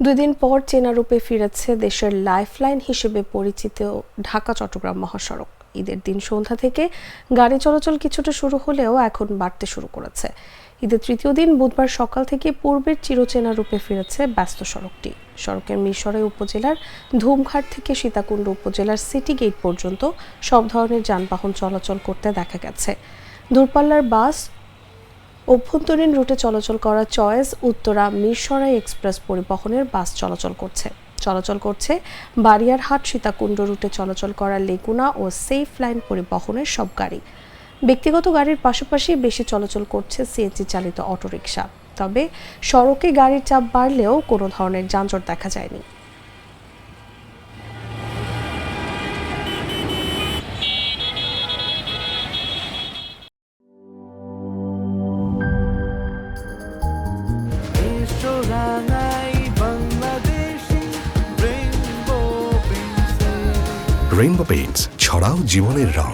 2 দিন পর চেনা রূপে ফিরেছে দেশের লাইফলাইন হিসেবে পরিচিত ঢাকা-চট্টগ্রাম মহাসড়ক। ঈদের দিন সন্ধ্যা থেকে গাড়ি চলাচল কিছুটা শুরু হলেও এখন বাড়তে শুরু করেছে। ঈদের তৃতীয় দিন বুধবার সকাল থেকে পূর্বের চিরচেনা রূপে ফিরেছে ব্যস্ত সড়কটি। সড়কের মিরসরাই উপজেলার ধুমঘাট থেকে সীতাকুণ্ড উপজেলার সিটি গেট পর্যন্ত সব ধরনের যানবাহন চলাচল করতে দেখা গেছে। দূরপাল্লার বাস, অভ্যন্তরীণ রুটে চলাচল করা চয়েস, উত্তরা, মিরসরাই এক্সপ্রেস পরিবহনের বাস চলাচল করছে বারিয়ারহাট সীতাকুণ্ড রুটে চলাচল করা লেগুনা ও সেফ লাইন পরিবহনের সব গাড়ি। ব্যক্তিগত গাড়ির পাশাপাশি বেশি চলাচল করছে সিএনজি চালিত অটোরিকশা। তবে সড়কে গাড়ির চাপ বাড়লেও কোনো ধরনের যানজট দেখা যায়নি। রেইনবো পেইন্টস, ছড়াও জীবনের রং।